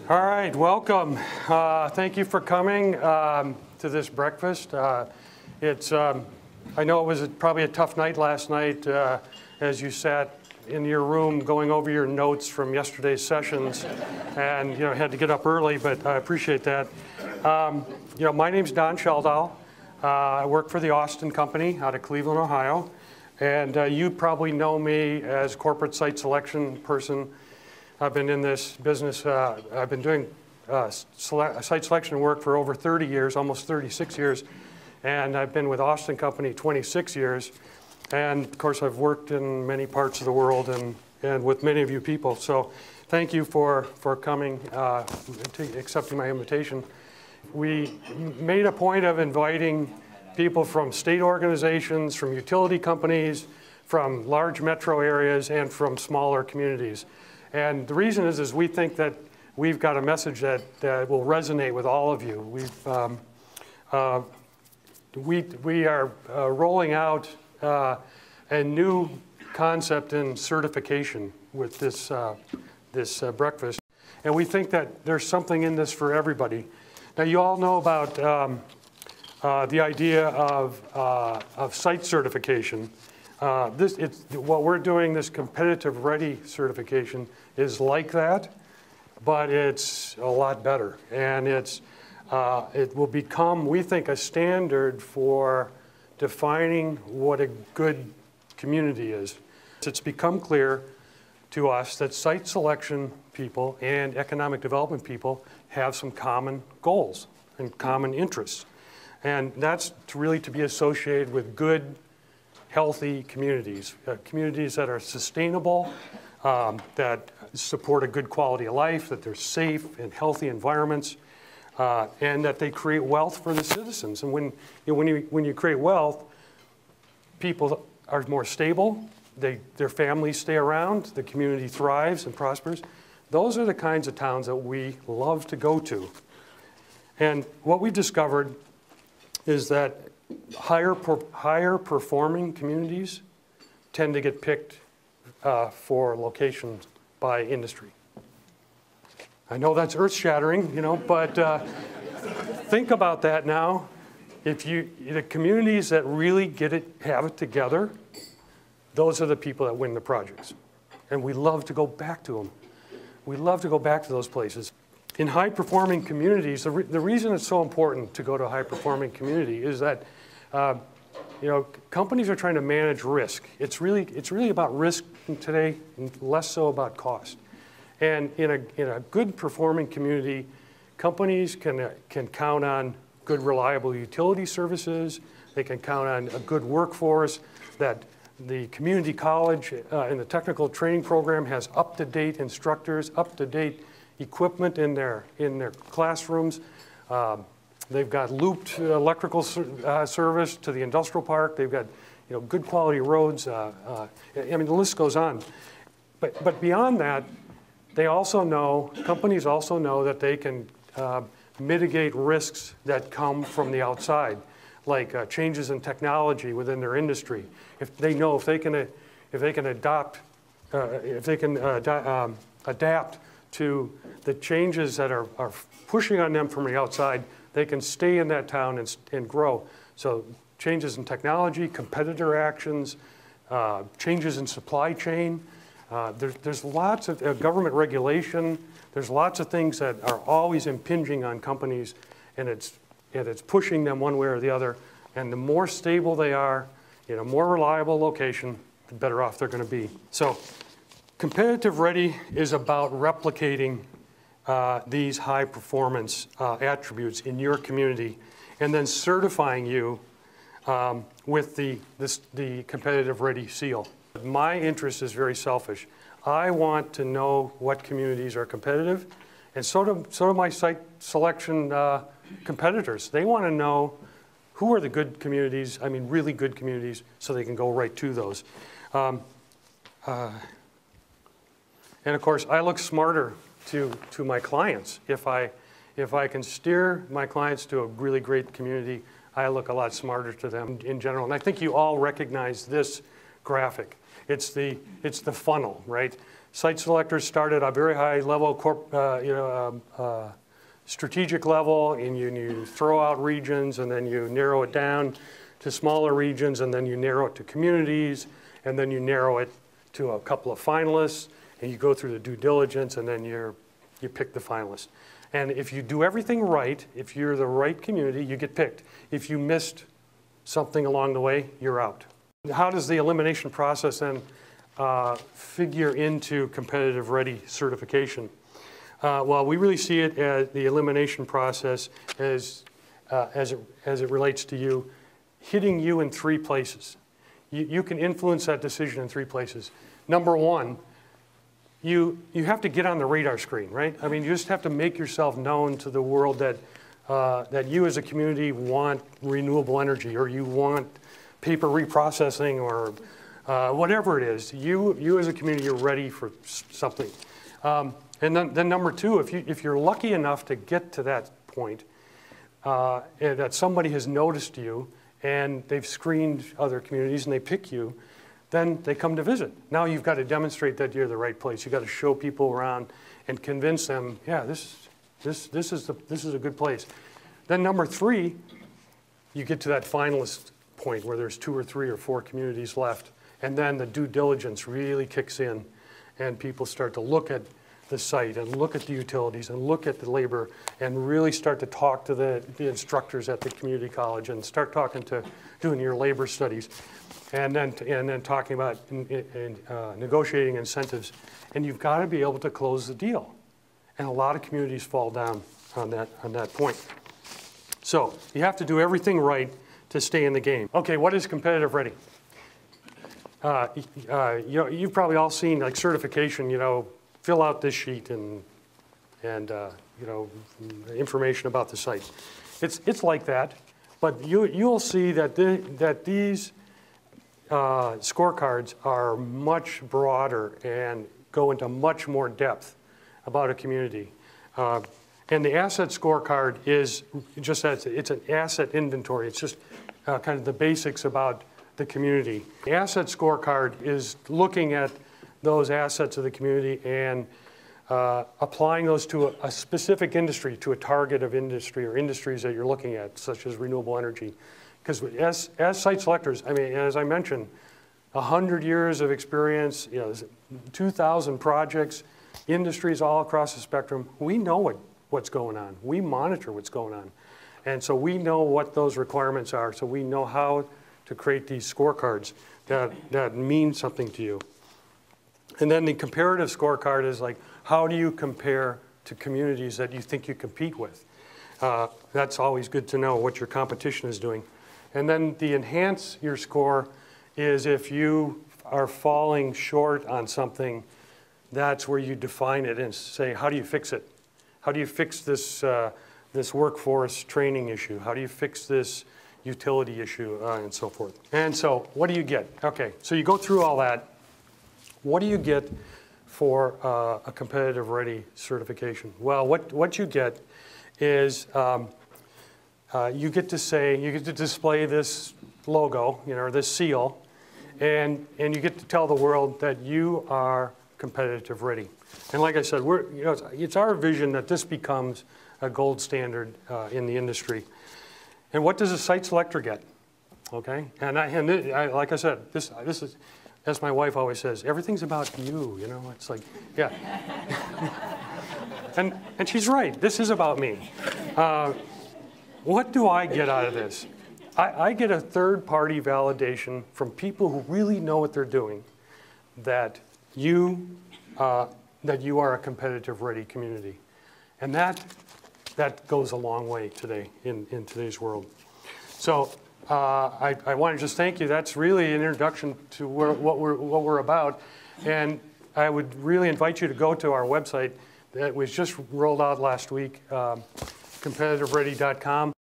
All right, welcome. Thank you for coming to this breakfast. I know it was probably a tough night last night as you sat in your room going over your notes from yesterday's sessions and had to get up early, but I appreciate that. My name's Don Scheldahl. I work for the Austin Company out of Cleveland, Ohio, and you probably know me as corporate site selection person. I've been in this business, I've been doing site selection work for over 30 years, almost 36 years, and I've been with Austin Company 26 years. And of course, I've worked in many parts of the world and with many of you people. So thank you for coming, accepting my invitation. We made a point of inviting people from state organizations, from utility companies, from large metro areas, and from smaller communities. And the reason is we think that we've got a message that will resonate with all of you. We are rolling out a new concept in certification with this breakfast, and we think that there's something in this for everybody. Now, you all know about the idea of site certification. What we're doing, this competitive ready certification, is like that, but it's a lot better. And it will become, we think, a standard for defining what a good community is. It's become clear to us that site selection people and economic development people have some common goals and common interests. And that's really to be associated with good, healthy communities, communities that are sustainable, that support a good quality of life, that they're safe and healthy environments, and that they create wealth for the citizens. And when you create wealth, people are more stable, their families stay around, the community thrives and prospers. Those are the kinds of towns that we love to go to. And what we've discovered is that higher performing communities tend to get picked for locations by industry. I know that's earth-shattering, but think about that now. The communities that really have it together, those are the people that win the projects. And we love to go back to them. We love to go back to those places. In high-performing communities, the reason it's so important to go to a high-performing community is that companies are trying to manage risk. It's really about risk today, and less so about cost. And in a good performing community, companies can count on good, reliable utility services. They can count on a good workforce, that the community college and the technical training program has up-to-date instructors, up-to-date equipment in their classrooms. They've got looped electrical service to the industrial park. They've got good quality roads. The list goes on. But beyond that, companies also know that they can mitigate risks that come from the outside, like changes in technology within their industry. If they can adapt to the changes that are pushing on them from the outside, they can stay in that town and grow. So changes in technology, competitor actions, changes in supply chain. There's lots of government regulation. There's lots of things that are always impinging on companies, and it's pushing them one way or the other. And the more stable they are, in a more reliable location, the better off they're going to be. So competitive ready is about replicating these high performance attributes in your community and then certifying you with the competitive ready seal. My interest is very selfish. I want to know what communities are competitive, and so do my site selection competitors. They want to know who are the good communities, really good communities, so they can go right to those. And of course, I look smarter to my clients. If I can steer my clients to a really great community, I look a lot smarter to them in general. And I think you all recognize this graphic. It's the funnel, right? Site selectors start at a very high level, strategic level, and you throw out regions, and then you narrow it down to smaller regions, and then you narrow it to communities, and then you narrow it to a couple of finalists, and you go through the due diligence, and then you pick the finalists. And if you do everything right, if you're the right community, you get picked. If you missed something along the way, you're out. How does the elimination process then figure into competitive ready certification? Well, we really see it as the elimination process as it relates to you, hitting you in 3 places. You can influence that decision in 3 places. Number one, you have to get on the radar screen, right? I mean, you just have to make yourself known to the world that you as a community want renewable energy, or you want paper reprocessing, or whatever it is. You as a community are ready for something. And then number 2, if you're lucky enough to get to that point, that somebody has noticed you and they've screened other communities and they pick you, then they come to visit. Now you've got to demonstrate that you're the right place. You've got to show people around and convince them, yeah, this is a good place. Then number 3, you get to that finalist point where there's 2 or 3 or 4 communities left, and then the due diligence really kicks in, and people start to look at the site and look at the utilities and look at the labor and really start to talk to the instructors at the community college and start doing your labor studies, and then talking about negotiating incentives. And you've got to be able to close the deal. And a lot of communities fall down on that point. So you have to do everything right to stay in the game. Okay, what is competitive ready? You've probably all seen like certification, fill out this sheet and information about the site. It's like that, but you'll see that these scorecards are much broader and go into much more depth about a community. And the asset scorecard is just that, it's an asset inventory. It's just kind of the basics about the community. The asset scorecard is looking at those assets of the community and applying those to a specific industry, to a target of industry or industries that you're looking at, such as renewable energy. Because as site selectors, I mean, as I mentioned, 100 years of experience, 2,000 projects, industries all across the spectrum, we know what's going on. We monitor what's going on. And so we know what those requirements are, so we know how to create these scorecards that mean something to you. And then the comparative scorecard is like, how do you compare to communities that you think you compete with? That's always good to know what your competition is doing. And then the enhance your score is if you are falling short on something, that's where you define it and say, how do you fix it? How do you fix this, this workforce training issue? How do you fix this utility issue, and so forth? And so what do you get? Okay, so you go through all that. What do you get for a competitive ready certification? Well, what you get is you get to display this logo, or this seal, and you get to tell the world that you are competitive ready. And like I said, it's our vision that this becomes a gold standard in the industry. And what does a site selector get? Okay, and like I said, this is, as my wife always says, everything's about you. It's like, yeah. and she's right. This is about me. What do I get out of this? I get a third-party validation from people who really know what they're doing, that you are a competitive ready community. And that goes a long way today in today's world. So I want to just thank you. That's really an introduction to what we're about. And I would really invite you to go to our website that was just rolled out last week, competitiveready.com.